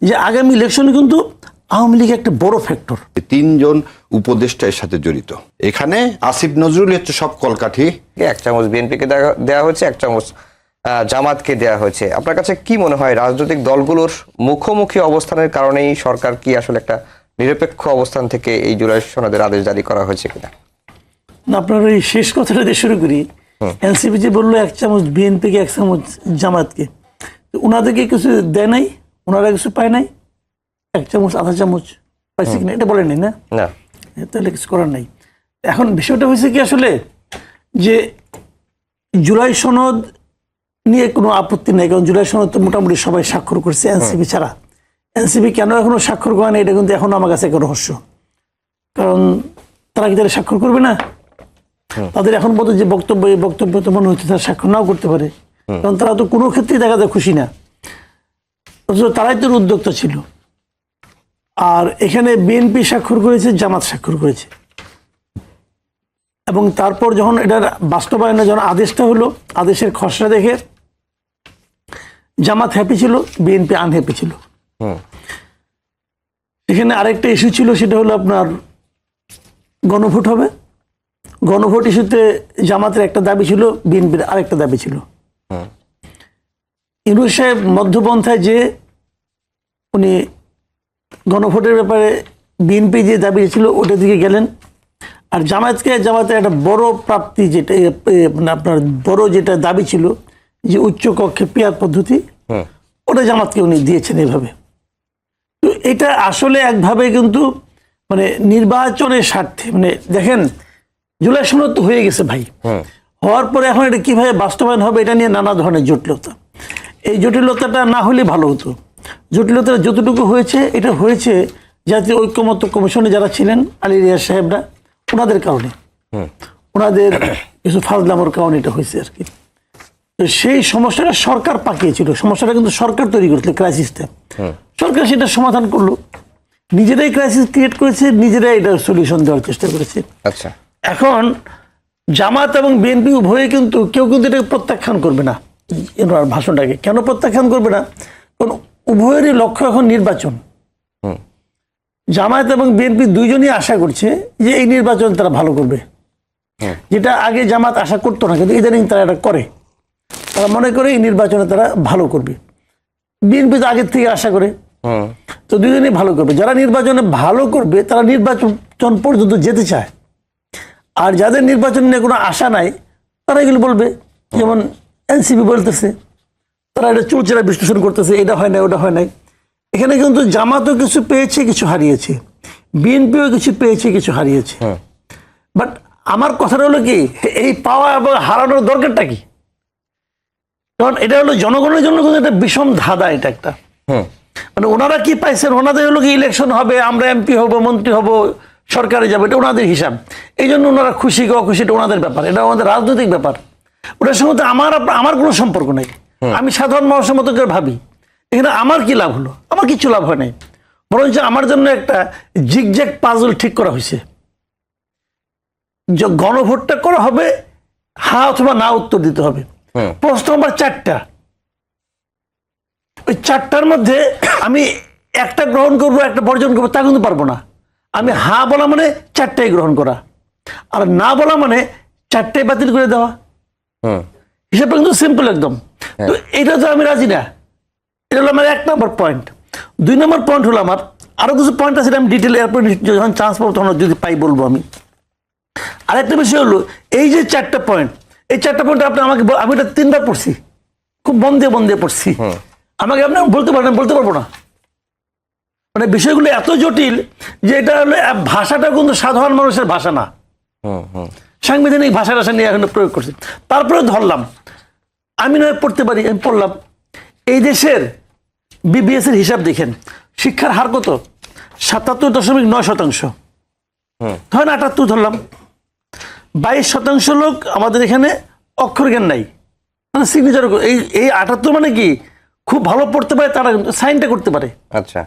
যে আগামী ইলেকশনে কিন্তু আওয়ামী লীগ একটা বড় ফ্যাক্টর। 3 জন উপদেষ্টা এর সাথে জড়িত। এখানে আসিফ নজরুল হচ্ছে সব কলকাঠি। 1 চামচ বিএনপিকে দেওয়া হয়েছে, 1 চামচ জামাতকে দেওয়া হয়েছে। আপনার কাছে কি মনে হয় রাজনৈতিক দলগুলোর মুখোমুখি অবস্থানের কারণেই সরকার কি আসলে একটা নিরপেক্ষ অবস্থান থেকে এই জুলাই সনদের আদেশ জারি করা হয়েছে কিনা? আপনার ওই শেষ কথাটা দিয়ে শুরু করি। এনসিপি যে বললো 1 চামচ বিএনপিকে 1 চামচ জামাতকে, ওনাদেরকে কিছু দেয় নাই, ওনারা কিছু পায় নাই, 1 চামচ আধা চামচ পাইছে কিনা এটা বলেন নাই না, তাহলে কিছু করার নাই। এখন বিষয়টা হয়েছে কি আসলে যে জুলাই সনদ নিয়ে কোনো আপত্তি নেই, কারণ জুলাই সনদ তো মোটামুটি সবাই স্বাক্ষর করছে এনসিপি ছাড়া। এনসিপি কেন এখনো স্বাক্ষর করে না এটা কিন্তু এখনো আমার কাছে একটা রহস্য। কারণ তারা কি তারা স্বাক্ষর করবে না? তাদের এখন পর্যন্ত যে বক্তব্য তো মনে হচ্ছে তারা স্বাক্ষর নাও করতে পারে, কারণ তারা তো কোনো ক্ষেত্রেই দেখা যায় খুশি না, তারাই তো উদ্যোক্তা ছিল। আর এখানে বিএনপি স্বাক্ষর করেছে, জামাত স্বাক্ষর করেছে, এবং তারপর যখন এটার বাস্তবায়নে যখন আদেশটা হলো, আদেশের খসড়া দেখে জামাত হ্যাপি ছিল, বিএনপি আনহ্যাপি ছিল। এখানে আরেকটা ইস্যু ছিল, সেটা হলো আপনার গণভোট হবে। গণভোট ইস্যুতে জামাতের একটা দাবি ছিল, বিএনপির আরেকটা দাবি ছিল। ইউনূস সাহেব মধ্যপন্থায় যে উনি গণভোটের ব্যাপারে বিএনপি যে দাবি ছিল ওটার দিকে গেলেন, আর জামাতের একটা বড় প্রাপ্তি যেটা আপনার বড় যেটা দাবি ছিল যে উচ্চ কক্ষে পেয়ার পদ্ধতি, ওটা জামাতকে উনি দিয়েছেন এভাবে। তো এটা আসলে একভাবে কিন্তু মানে নির্বাচনের স্বার্থে, মানে দেখেন জুলাই সনদ তো হয়ে গেছে ভাই, হওয়ার পরে এখন এটা কিভাবে বাস্তবায়ন হবে এটা নিয়ে নানা ধরনের জটিলতা। এই জটিলতাটা না হলে ভালো হতো। জটিলতা যতটুকু হয়েছে, এটা হয়েছে জাতীয় ঐক্যমত্য কমিশনে যারা ছিলেন আলী রিয়াজ সাহেবরা, ওনাদের কারণে, ওনাদের কিছু ফাজলামোর কারণে এটা হয়েছে আর কি। তো সেই সমস্যাটা সরকার পাকিয়েছিল, সমস্যাটা কিন্তু সরকার তৈরি করেছিল, ক্রাইসিসটা সরকার সেটা সমাধান করলো, নিজেরাই ক্রাইসিস ক্রিয়েট করেছে, নিজেরাই এটা সলিউশন দেওয়ার চেষ্টা করেছে। আচ্ছা, এখন জামাত এবং বিএনপি উভয়ে কিন্তু কেউ কিন্তু এটাকে প্রত্যাখ্যান করবে না। এনার ভাষণটাকে কেন প্রত্যাখ্যান করবে না? কারণ উভয়েরই লক্ষ্য এখন নির্বাচন। জামায়াত এবং বিএনপি দুইজনই আশা করছে যে এই নির্বাচন তারা ভালো করবে, যেটা আগে জামাত আশা করতো না, কিন্তু ইদানিং তারা এটা করে। তারা মনে করে এই নির্বাচনে তারা ভালো করবে। বিএনপি তো আগের থেকে আশা করে, তো দুইজনই ভালো করবে। যারা নির্বাচনে ভালো করবে তারা নির্বাচন পর্যন্ত যেতে চায়, আর যাদের নির্বাচন নিয়ে কোনো আশা নাই তারা এগুলো বলবে। যেমন এনসিপি বলতেছে, তারা এটা চুলচেরা বিশ্লেষণ করতেছে, এটা হয় নাই ওটা হয় নাই। এখানে কিন্তু জামাতও কিছু পেয়েছে, কিছু হারিয়েছে, বিএনপিও কিছু পেয়েছে, কিছু হারিয়েছে। বাট আমার কথাটা হলো কি, এই পাওয়া এবং হারানোর দরকারটা কি? কারণ এটা হলো জনগণের জন্য কিন্তু একটা বিষম ধাঁধা। এটা একটা মানে ওনারা কি পাইছেন, ওনাদের হলো কি ইলেকশন হবে, আমরা এমপি হব, মন্ত্রী হব, সরকারে যাবে, এটা ওনাদের হিসাব। এই জন্য ওনারা খুশি কি অখুশি এটা ওনাদের ব্যাপার, এটা আমাদের রাজনৈতিক ব্যাপার। ওটার সঙ্গে তো আমার কোনো সম্পর্ক নেই। আমি সাধারণ মানুষের মতো করে ভাবি, এখানে আমার কি লাভ হলো? আমার কিছু লাভ হয় নাই, বরঞ্চ আমার জন্য একটা জিগজ্যাগ পাজল ঠিক করা হয়েছে। যে গণভোটটা করা হবে, হ্যাঁ অথবা না উত্তর দিতে হবে। প্রশ্ন নাম্বার 4টা, ওই 4টার মধ্যে আমি একটা গ্রহণ করবো, একটা বর্জন করবো তা কিন্তু পারবো না। আমি হ্যাঁ বলা মানে 4টাই গ্রহণ করা, আর না বলা মানে 4টাই বাতিল করে দেওয়া। হিসাবটা কিন্তু সিম্পল একদম। তো এটা তো আমি রাজি না। এটা হলো আমার 1 নম্বর পয়েন্ট। 2 নম্বর পয়েন্ট হলো আমার আরো কিছু পয়েন্ট আছে, আমি ডিটেল এরপর যখন চান্স পাবো তখন যদি পাই বলবো আমি। আরেকটা বিষয় হলো এই যে 4টা পয়েন্ট, এই 4টা পয়েন্ট আপনি আমাকে, আমি এটা 3বার পড়ছি, খুব মন দিয়ে পড়ছি। আমাকে আপনি বলতে পারবেন, বলতে পারবো না। মানে বিষয়গুলো এত জটিল যে এটা হলো, ভাষাটা কিন্তু সাধারণ মানুষের ভাষা না, সাংবিধানিক ভাষা নিয়ে এখন প্রয়োগ করছে। তারপরে ধরলাম আমি নয় পড়তে পারি, আমি পড়লাম। এই দেশের বিবিএস এর হিসাব দেখেন, শিক্ষার হার কত? 77.9%। ধরেন 78 ধরলাম। 22% লোক আমাদের এখানে অক্ষর জ্ঞান নাই, মানে সিগনেচার। এই 78 মানে কি খুব ভালো পড়তে পারে, তারা সাইনটা করতে পারে। আচ্ছা,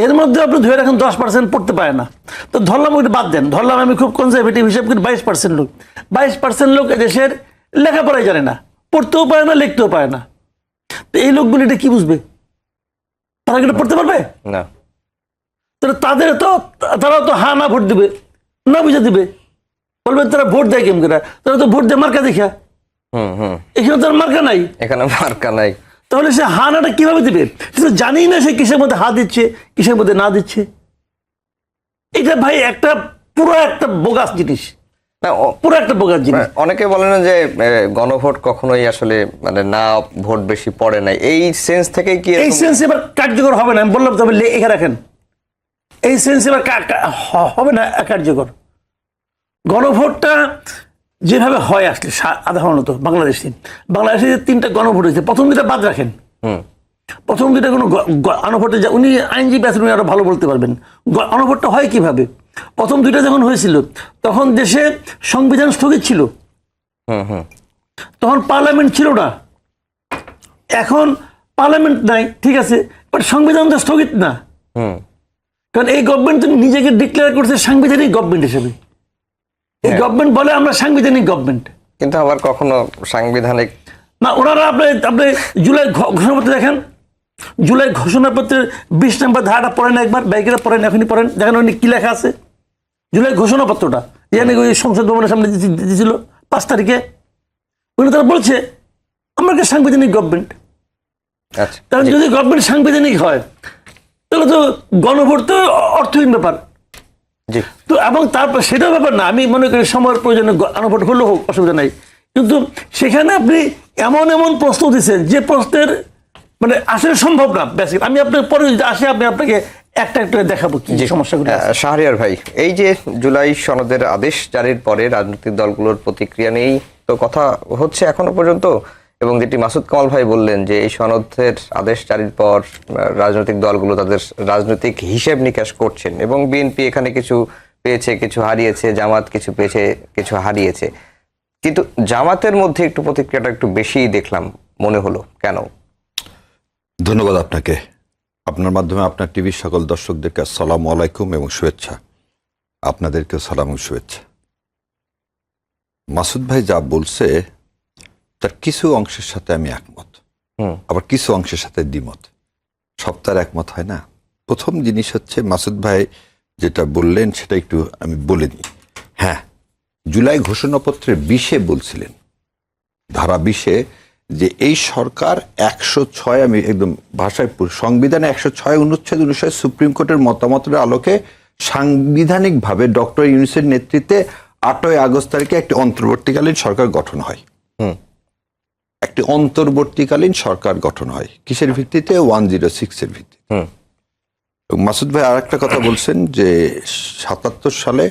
এর মধ্যে আপনি ধরে রাখেন 10% পড়তে পারে না। তো ধরলাম ওইটা বাদ দেন, ধরলাম আমি খুব কনজারভেটিভ হিসাব করি 22% লোক। 22% লোক এদেশের লেখাপড়াই জানে না, পড়তেও পারে না, লিখতেও পারে না। তো এই লোকগুলি এটা কি বুঝবে? তারা কি এটা পড়তে পারবে? না। তাহলে তারাও তো হা না ভোট দিবে, না বুঝে দিবে, বলবে তারা ভোট দেয় কেমন করে? তারা তো ভোট দেয় মার্কা দেখা। এখানে তার মার্কা নাই, এখানে মার্কা নাই। তাহলে সে হা নাটা কিভাবে দিবে? সে তো জানি না সে কিসের মধ্যে হা দিচ্ছে, কিসের মধ্যে না দিচ্ছে। এটা ভাই পুরো একটা বোগাস জিনিস, না, পুরো একটা বোগাস জিনিস। অনেকে বলেন যে গণভোট কখনোই আসলে মানে না ভোট বেশি পড়ে নাই, এই সেন্স থেকে কি এই সেন্স এবার কার্যকর হবে না। আমি বললাম তবে এখানে রাখেন, এই সেন্স এবার হবে না কার্যকর। গণভোটটা যেভাবে হয় আসলে সাধারণত বাংলাদেশে 3টা গণভোট হয়েছে, প্রথম 2টা বাদ রাখেন। প্রথম 2টা কোনো গণভোটে উনি আইনজীবী আছেন, উনি আরো ভালো বলতে পারবেন গণভোটটা হয় কিভাবে। প্রথম 2টা যখন হয়েছিল তখন দেশে সংবিধান স্থগিত ছিল, তখন পার্লামেন্ট ছিল না। এখন পার্লামেন্ট নাই, ঠিক আছে, বাট সংবিধান তো স্থগিত না। কারণ এই গভর্নমেন্ট নিজেকে ডিক্লেয়ার করছে সাংবিধানিক গভর্নমেন্ট হিসেবে। এই গভর্নমেন্ট বলে আমরা সাংবিধানিক গভর্নমেন্ট, কিন্তু আবার কখনো সাংবিধানিক না। ওনারা আপনি জুলাই ঘোষণাপত্র দেখেন, জুলাই ঘোষণাপত্রের 20 নম্বর ধারাটা পড়েন একবার, ব্যাংকেরা পড়েন, এখনই পড়েন, দেখেন উনি কি লেখা আছে জুলাই ঘোষণাপত্রটা, যেখানে ওই সংসদ ভবনের সামনে দিয়েছিল 5 তারিখে। উনি তারা বলছে আমরা একটা সাংবিধানিক গভর্নমেন্ট। আচ্ছা, কারণ যদি গভর্নমেন্ট সাংবিধানিক হয় তাহলে তো গণভোট তো অর্থহীন ব্যাপার। জি। তো এবং তারপর সেটাও ব্যাপার না, আমি মনে করি সময়ের প্রয়োজনে গণভোট হলেও হোক, অসুবিধা নাই। কিন্তু সেখানে আপনি এমন প্রশ্ন দিচ্ছেন যে প্রশ্নের মানে আসলে সম্ভব না। বেসিক আমি আপনার পরে যদি আসে আপনাকে একটা দেখাবো কি সমস্যাগুলো। শাহরিয়ার ভাই, এই যে জুলাই সনদের আদেশ জারির পরে রাজনৈতিক দলগুলোর প্রতিক্রিয়া নিয়েই তো কথা হচ্ছে এখনো পর্যন্ত, এবং যেটি মাসুদ কামাল ভাই বললেন যে এই সনদের আদেশ জারির পর রাজনৈতিক দলগুলো তাদের রাজনৈতিক হিসেব নিকাশ করছেন, এবং বিএনপি এখানে কিছু পেয়েছে, কিছু হারিয়েছে, জামাত কিছু পেয়েছে, কিছু হারিয়েছে। কিন্তু জামাতের মধ্যে একটু প্রতিক্রিয়াটা একটু বেশিই দেখলাম মনে হলো, কেন? ধন্যবাদ আপনাকে। আপনার মাধ্যমে আপনার টিভির সকল দর্শকদেরকে আসসালামু আলাইকুম এবং শুভেচ্ছা। আপনাদেরকেও সালাম এবং শুভেচ্ছা। মাসুদ ভাই যা বলছে তার কিছু অংশের সাথে আমি একমত, আবার কিছু অংশের সাথে দ্বিমত। সব তার একমত হয় না। প্রথম জিনিস হচ্ছে মাসুদ ভাই যেটা বললেন সেটা একটু আমি বলে দিই। হ্যাঁ, জুলাই ঘোষণাপত্রে 20-এ বলছিলেন, ধারা 20-এ, যে এই সরকার 106, আমি একদম ভাষায় সংবিধানে 106 অনুচ্ছেদ অনুসারে সুপ্রিম কোর্টের মতামতের আলোকে সাংবিধানিকভাবে ডক্টর ইউনূসের নেতৃত্বে 8ই আগস্ট তারিখে একটি অন্তর্বর্তীকালীন সরকার গঠন হয়। একটি অন্তর্বর্তীকালীন সরকার গঠন হয় কিসের ভিত্তিতে? 106-এর ভিত্তিতে। মাসুদ ভাই আর একটা কথা বলছেন যে 77 সালে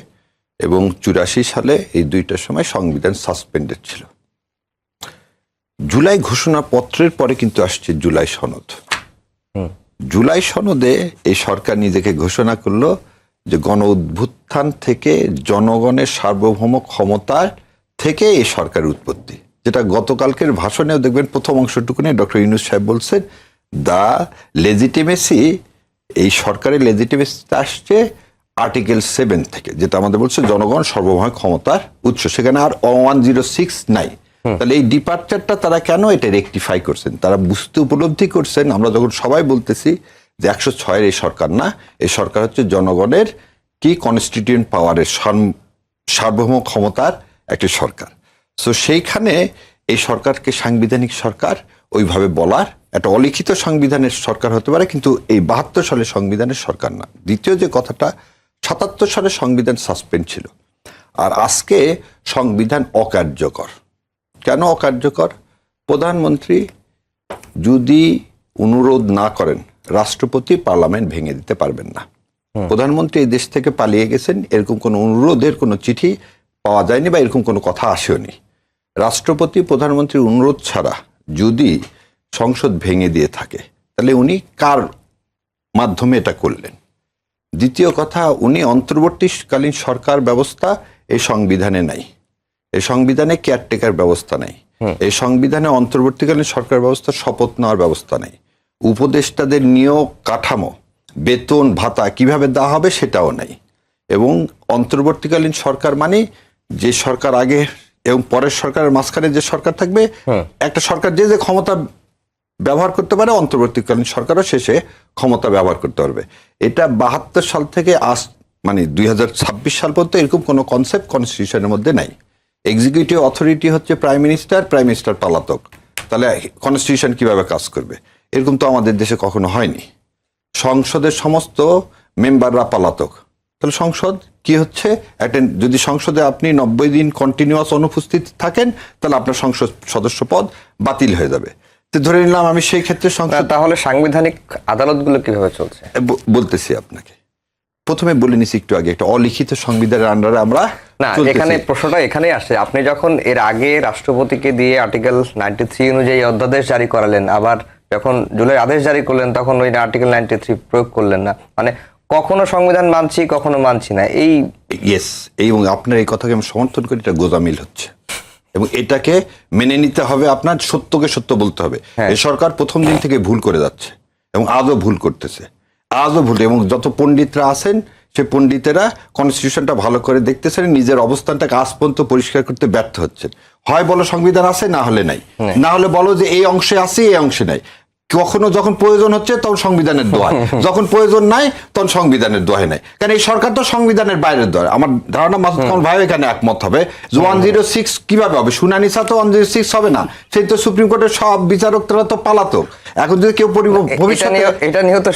এবং 84 সালে এই 2টার সময় সংবিধান সাসপেন্ডেড ছিল। জুলাই ঘোষণাপত্রের পরে কিন্তু আসছে জুলাই সনদ। জুলাই সনদে এই সরকার নিজেকে ঘোষণা করলো যে গণ অভ্যুত্থান থেকে জনগণের সার্বভৌম ক্ষমতার থেকে এই সরকারের উৎপত্তি, যেটা গতকালকের ভাষণেও দেখবেন প্রথম অংশটুকুনে ডক্টর ইউনূস সাহেব বলছেন দা লেজিটিমেসি, এই সরকারের লেজিটিমেসি আসছে আর্টিকেল 7 থেকে, যেটা আমাদের বলছে জনগণ সর্বভৌম ক্ষমতার উৎস। সেখানে আর 106 নাই। তাহলে এই ডিপার্চারটা তারা কেন এটা রেকটিফাই করছেন? তারা বুঝতে উপলব্ধি করছেন আমরা যখন সবাই বলতেছি যে 106-এর এই সরকার না, এই সরকার হচ্ছে জনগণের কি কনস্টিটিউয়েন্ট পাওয়ারের সার্বভৌম ক্ষমতার একটি সরকার। সো সেইখানে এই সরকারকে সাংবিধানিক সরকার ওইভাবে বলার, একটা অলিখিত সংবিধানের সরকার হতে পারে, কিন্তু এই 72 সালের সংবিধানের সরকার না। দ্বিতীয় যে কথাটা, 77 সালে সংবিধান সাসপেন্ড ছিল, আর আজকে সংবিধান অকার্যকর। কেন অকার্যকর? প্রধানমন্ত্রী যদি অনুরোধ না করেন, রাষ্ট্রপতি পার্লামেন্ট ভেঙে দিতে পারবেন না। প্রধানমন্ত্রী এই দেশ থেকে পালিয়ে গেছেন, এরকম কোনো অনুরোধের কোনো চিঠি পাওয়া যায়নি বা এরকম কোনো কথা আসেওনি। রাষ্ট্রপতি প্রধানমন্ত্রীর অনুরোধ ছাড়া যদি সংসদ ভেঙে দিয়ে থাকে, তাহলে উনি কার মাধ্যমে এটা করলেন? দ্বিতীয় কথা, উনি অন্তর্বর্তীকালীন সরকার ব্যবস্থা এই সংবিধানে নাই। এই সংবিধানে কেয়ারটেকার ব্যবস্থা নাই। এই সংবিধানে অন্তর্বর্তীকালীন সরকার ব্যবস্থা শপথ নেওয়ার ব্যবস্থা নেই। উপদেষ্টাদের নিয়োগ কাঠামো, বেতন ভাতা কিভাবে দেওয়া হবে সেটাও নাই। এবং অন্তর্বর্তীকালীন সরকার মানে যে সরকার আগে এবং পরের সরকারের মাঝখানে যে সরকার থাকবে, একটা সরকার যে ক্ষমতা ব্যবহার করতে পারে, অন্তর্বর্তীকালীন সরকারও শেষে ক্ষমতা ব্যবহার করতে পারবে। এটা 72 সাল থেকে আজ মানে 2026 সাল পর্যন্ত এরকম কোনো কনসেপ্ট কনস্টিটিউশনের মধ্যে নাই। এক্সিকিউটিভ অথরিটি হচ্ছে প্রাইম মিনিস্টার পলাতক, তাহলে কনস্টিটিউশন কিভাবে কাজ করবে? এরকম তো আমাদের দেশে কখনো হয়নি। সংসদের সমস্ত মেম্বাররা পলাতক, তাহলে সংসদ কি হচ্ছে? একটা যদি সংসদে আপনি 90 দিন কন্টিনিউয়াস অনুপস্থিত থাকেন, তাহলে আপনার সংসদ সদস্য পদ বাতিল হয়ে যাবে। তো ধরে নিলাম আমি সেই ক্ষেত্রে সংসদ, তাহলে সাংবিধানিক আদালতগুলো কিভাবে চলছে? বলতেছি আপনাকে, প্রথমে বলে নিছি একটু আগে, একটা অলিখিত সংবিধানের আন্ডারে আমরা না, চলতেছি। এখানে প্রশ্নটা এখানেই আসে, আপনি যখন এর আগে রাষ্ট্রপতিকে দিয়ে আর্টিকেল 93 অনুযায়ী অধ্যাদেশ জারি করালেন, আবার যখন জুলাই আদেশ জারি করলেন তখন ওই আর্টিকেল 93 প্রয়োগ করলেন না, মানে কখনো সংবিধান মানছি কখনো মানছি না, এই ইয়েস, এবং আপনার এই কথাকে আমি সমর্থন করি, এটা গোজামিল হচ্ছে এবং এটাকে মেনে নিতে হবে। আপনার সত্যকে সত্য বলতে হবে। এই সরকার প্রথম দিন থেকে ভুল করে যাচ্ছে এবং আজও ভুল করতেছে, আজও ভুল। এবং যত পণ্ডিতরা আছেন সে পণ্ডিতেরা কনস্টিটিউশনটা ভালো করে দেখতেছেন, নিজের অবস্থানটাকে আজ পর্যন্ত পরিষ্কার করতে ব্যর্থ হচ্ছেন। হয় বলো সংবিধান আছে, না হলে নাই, না হলে বলো যে এই অংশে আছে এই অংশে নাই। কখনো যখন প্রয়োজন হচ্ছে তখন সংবিধানের দোহাই, যখন প্রয়োজন নাই তখন সংবিধানের দোহাই নাই। কারণ এই সরকার তো সংবিধানের বাইরের দোহাই। আমার ধারণা মাসুদ কামাল ভাই এখানে একমত হবে যে 106 কিভাবে হবে? শুনানি ছাড়া তো 106 হবে না। সেই তো সুপ্রিম কোর্টের সব বিচারকরা তো পালাতক। এখন যদি কেউ ভবিষ্যতে এটা নিয়েও তো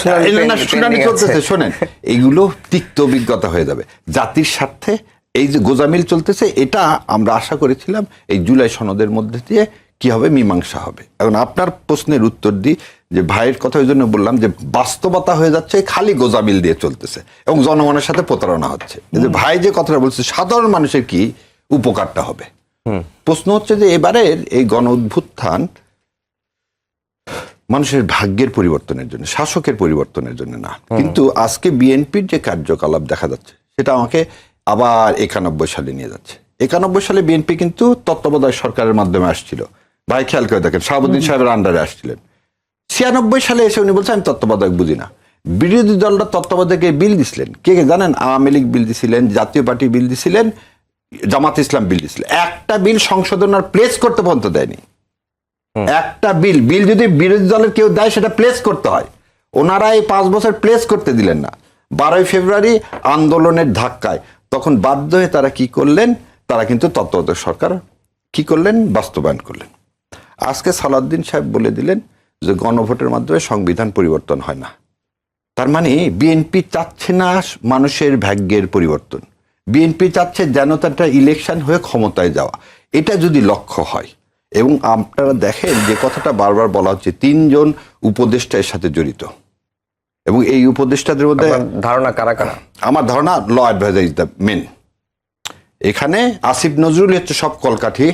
শুনানি চলতেছে, শোনেন, এইগুলো তিক্ত অভিজ্ঞতা হয়ে যাবে জাতির স্বার্থে। এই যে গোজামিল চলতেছে, এটা আমরা আশা করেছিলাম এই জুলাই সনদের মধ্যে দিয়ে কি হবে, মীমাংসা হবে। এখন আপনার প্রশ্নের উত্তর দিই যে ভাইয়ের কথা ওই জন্য বললাম যে বাস্তবতা হয়ে যাচ্ছে খালি গোজামিল দিয়ে চলতেছে এবং জনগণের সাথে প্রতারণা হচ্ছে। যে ভাই যে কথাটা বলছে, সাধারণ মানুষের কি উপকারটা হবে? প্রশ্ন হচ্ছে যে এবারের এই গণ অভ্যুত্থান মানুষের ভাগ্যের পরিবর্তনের জন্য, শাসকের পরিবর্তনের জন্য না। কিন্তু আজকে বিএনপির যে কার্যকলাপ দেখা যাচ্ছে সেটা আমাকে আবার 91 সালে নিয়ে যাচ্ছে। 91 সালে বিএনপি কিন্তু তত্ত্বাবধায়ক সরকারের মাধ্যমে আসছিল। ভাই খেয়াল করে দেখেন, শাহাবুদ্দিন সাহেবের আন্ডারে আসছিলেন। 96 সালে এসে উনি বলছেন আমি তত্ত্বাবধায়ক বুঝি না। বিরোধী দলরা তত্ত্বাবধায়কে বিল দিছিলেন, কে কে জানেন? আওয়ামী লীগ বিল দিছিলেন, জাতীয় পার্টি বিল দিছিলেন, জামাত ইসলাম বিল দিছিলেন। একটা বিল সংশোধনার প্লেস করতে পর্যন্ত দেয়নি। একটা বিল যদি বিরোধী দলের কেউ দেয় সেটা প্লেস করতে হয়। ওনারা এই 5 বছর প্লেস করতে দিলেন না। 12 ফেব্রুয়ারি আন্দোলনের ধাক্কায় তখন বাধ্য হয়ে তারা কি করলেন? তারা কিন্তু তত্ত্বাবধায়ক সরকার কি করলেন? বাস্তবায়ন করলেন। আজকে সালাউদ্দিন সাহেব বলে দিলেন যে গণভোটের মাধ্যমে সংবিধান পরিবর্তন হয় না। তার মানে বিএনপি চাচ্ছে না মানুষের ভাগ্যের পরিবর্তন, বিএনপি চাচ্ছে যেন তার ইলেকশন হয়ে ক্ষমতায় যাওয়া। এটা যদি লক্ষ্য হয়, এবং আপনারা দেখেন যে কথাটা বারবার বলা হচ্ছে 3 জন উপদেষ্টা এর সাথে জড়িত, এবং এই উপদেষ্টাদের মধ্যে ধারণা কারা কারা? আমার ধারণা law adviser is the man. এখানে আসিফ নজরুল হচ্ছে সব কলকাঠি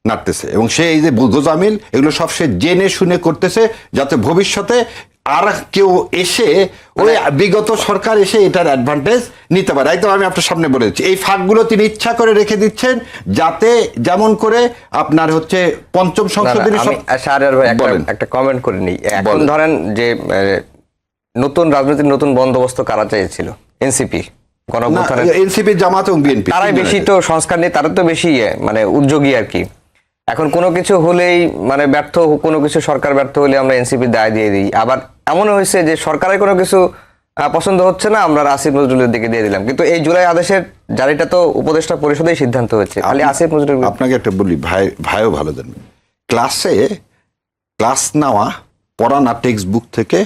নাড়তেছে, এবং সে এই যে গোজামিল এগুলো সব সে জেনে শুনে করতেছে যাতে ভবিষ্যতে আর কেউ এসে ওই বিগত সরকার এসে এটার অ্যাডভান্টেজ নিতে পারে। একদম আমি আপনার সামনে বলে দিচ্ছি, এই ফাঁকগুলো তিনি ইচ্ছা করে রেখে দিচ্ছেন যাতে যেমন করে আপনার হচ্ছে পঞ্চম সংশোধনী। একটা কমেন্ট করে নিই। এখন ধরেন যে নতুন রাজনীতির নতুন বন্দোবস্ত কারা চেয়েছিল? এনসিপি, এনসিপি, জামাত এবং বিএনপি, তারাই বেশি তো সংস্কার নিয়ে, তারা তো বেশি মানে উদ্যোগী আর কি। এখন কোনো কিছু হলেই মানে কোনো কিছু সরকার ব্যর্থ হলে আমরা এনসিপি দায় দিয়ে দিই। আবার এমনও হয়েছে যে সরকারের কোনো কিছু পছন্দ হচ্ছে না, আমরা আসিফ নজরুলের দিকে দিয়ে দিলাম। কিন্তু এই জুলাই আদেশের জারিটা তো উপদেষ্টা পরিষদেই সিদ্ধান্ত হয়েছে, খালি আসিফ নজরুল। আপনাকে একটা বলি, ভাইও ভালো জানবে, ক্লাস নেওয়া, পড়ানা টেক্সট বুক থেকে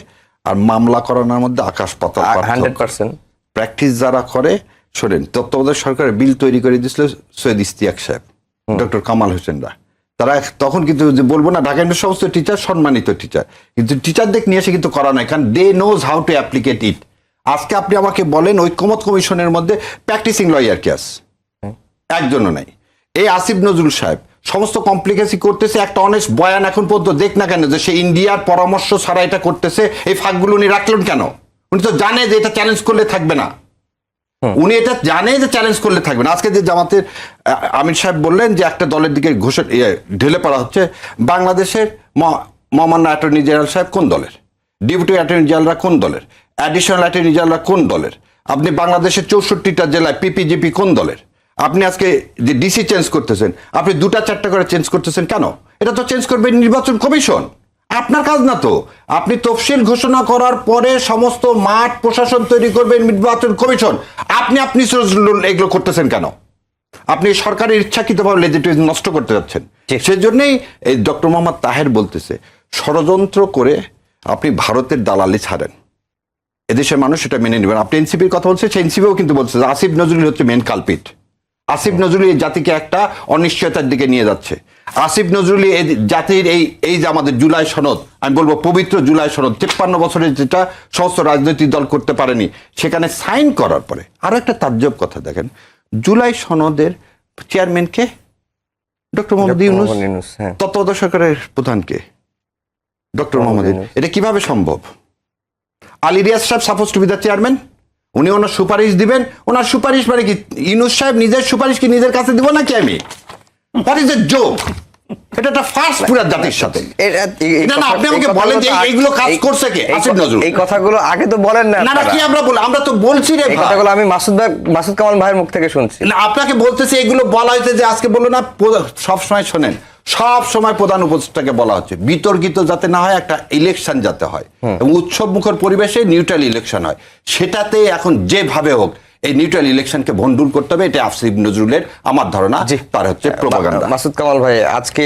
আর মামলা করানোর মধ্যে আকাশ পাতাল 100%। প্র্যাকটিস যারা করে, শোনেন, তত্ত্বাবধায়ক সরকারের বিল তৈরি করে দিয়েছিল সৈয়দ ইশতিয়াক সাহেব, ডক্টর কামাল হোসেনরা। তারা তখন কিন্তু যে বলবো না, ঢাকা ইউনিভার্সিটির সমস্ত টিচার সম্মানিত টিচার, কিন্তু টিচারদের নিয়ে এসে কিন্তু করা নাই, কারণ দে নোজ হাউ টু অ্যাপ্লিকেট ইট। আজকে আপনি আমাকে বলেন ঐক্যমত কমিশনের মধ্যে প্র্যাকটিসিং লয়ার কে আছে? একজনও নাই। এই আসিফ নজরুল সাহেব সমস্ত কমপ্লিকেসি করতেছে, একটা অনেস্ট বয়ান এখন পর্যন্ত দেখ না কেন যে সে ইন্ডিয়ার পরামর্শ ছাড়া এটা করতেছে। এই ফাঁকগুলো উনি রাখলেন কেন? উনি তো জানে যে এটা চ্যালেঞ্জ করলে থাকবে না, উনি এটা জানে যে চ্যালেঞ্জ করলে থাকবে না। আজকে যে জামাতের আমির সাহেব বললেন যে একটা দলের দিকে ঢেলে পড়া হচ্ছে, বাংলাদেশের মহামান্য অ্যাটর্নি জেনারেল সাহেব কোন দলের? ডেপুটি অ্যাটর্নি জেনারেলরা কোন দলের? অ্যাডিশনাল অ্যাটর্নি জেনারেলরা কোন দলের? আপনি বাংলাদেশের 64টা জেলায় পিপিজিপি কোন দলের? আপনি আজকে যে ডিসি চেঞ্জ করতেছেন, আপনি 2টা 4টা করে চেঞ্জ করতেছেন কেন? এটা তো চেঞ্জ করবে নির্বাচন কমিশন। আপনার কাজ না তো। আপনি তফসিল ঘোষণা করার পরে সমস্ত মাঠ প্রশাসন তৈরি করবেন, নির্বাচন কমিশন। আপনি এগুলো করতেছেন কেন? আপনি সরকারের ইচ্ছাকৃতভাবে লেজিটিমেসি নষ্ট করতে যাচ্ছেন। সেজন্যই এই ডক্টর মোহাম্মদ তাহের বলতেছে, ষড়যন্ত্র করে আপনি ভারতের দালালি ছাড়েন, এদেশের মানুষ এটা মেনে নেবেন। আপনি এনসিপির কথা বলছেন, সেই এনসিপিও কিন্তু বলছে যে আসিফ নজরুল হচ্ছে মেন কালপিট। আসিফ নজরুল এই জাতিকে একটা অনিশ্চয়তার দিকে নিয়ে যাচ্ছে। আসিফ নজরুল এই জাতির এই যে আমাদের জুলাই সনদ, আমি বলবো পবিত্র জুলাই সনদ, 53 বছরের যেটা সমস্ত রাজনৈতিক দল করতে পারেনি, সেখানে সাইন করার পরে আরো একটা তাজ্জব কথা দেখেন, জুলাই সনদের চেয়ারম্যানকে ডক্টর মোহাম্মদ ইউনূস, হ্যাঁ। তত্ত্বাবধায়ক সরকারের প্রধানকে ডক্টর মোহাম্মদ ইউনূস। এটা কিভাবে সম্ভব? আলী রিয়াজ সাহেব suppose two B the chairman, উনি ওনার সুপারিশ দিবেন। ওনার সুপারিশ মানে কি? ইউনূস সাহেব নিজের সুপারিশ কি নিজের কাছে দিব নাকি আমি? What is a joke? এটা একটা ফার্স্ট পুরো জাতির সাথে। না না, আপনি আমাকে বলেন যে এইগুলো কাজ করছে কে? আসিফ নজরুল। এই কথাগুলো আগে তো বলেন না। না না, কি আমরা বলি? আমরা তো বলছি রে এই ভাই। কথাগুলো আমি মাসুদ কামাল ভাইয়ের মুখ থেকে শুনছি। না, আপনাকে বলতেছি এগুলো বলা হয়েছে যে আজকে বললো না, সব সময় শোনেন, সব সময় প্রধান উপদেষ্টাকে বলা হচ্ছে বিতর্কিত যাতে না হয়, একটা ইলেকশন যাতে হয় এবং উৎসব মুখর পরিবেশে নিউট্রাল ইলেকশন হয়। সেটাতে এখন যেভাবে হোক এই নিউট্রাল ইলেকশনকে ভন্ডুল করতে হবে। এটা আসিফ নজরুলের আমার ধারণা তার হচ্ছে প্রোপাগান্ডা। মাসুদ কামাল ভাই, আজকে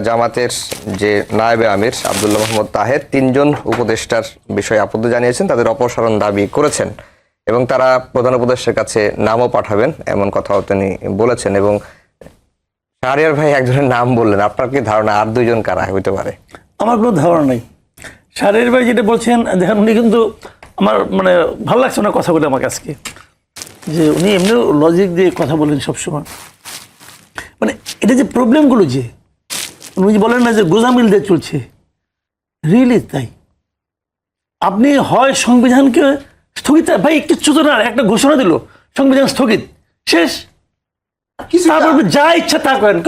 জামাতের যে নায়েবে আমির আব্দুল্লাহ মোহাম্মদ তাহের 3 জন উপদেষ্টার বিষয়ে আপত্তি জানিয়েছেন, তাদের অপসারণ দাবি করেছেন এবং তারা প্রধান উপদেষ্টার কাছে নামও পাঠাবেন, এমন কথাও তিনি বলেছেন। এবং শাহরিয়ার ভাই একজনের নাম বললেন, আপনার কি ধারণা আর 2 জন কারা হইতে পারে? আমার কোনো ধারণা নেই। শাহরিয়ার ভাই যেটা বলছেন, দেখেন উনি কিন্তু আমার মানে ভালো লাগছে ওনার কথাগুলো আমার কাছে, যে উনি এমনি লজিক দিয়ে কথা বলেন সবসময়। মানে এটা যে প্রবলেমগুলো যে উনি যে বলেন না যে গোজামিল দিয়ে চলছে, রিয়েলি তাই। আপনি হয় সংবিধানকে স্থগিত, ভাই কিচ্ছু তো না, একটা ঘোষণা দিল সংবিধান স্থগিত, শেষ। তারপর যা ইচ্ছা তা করেন।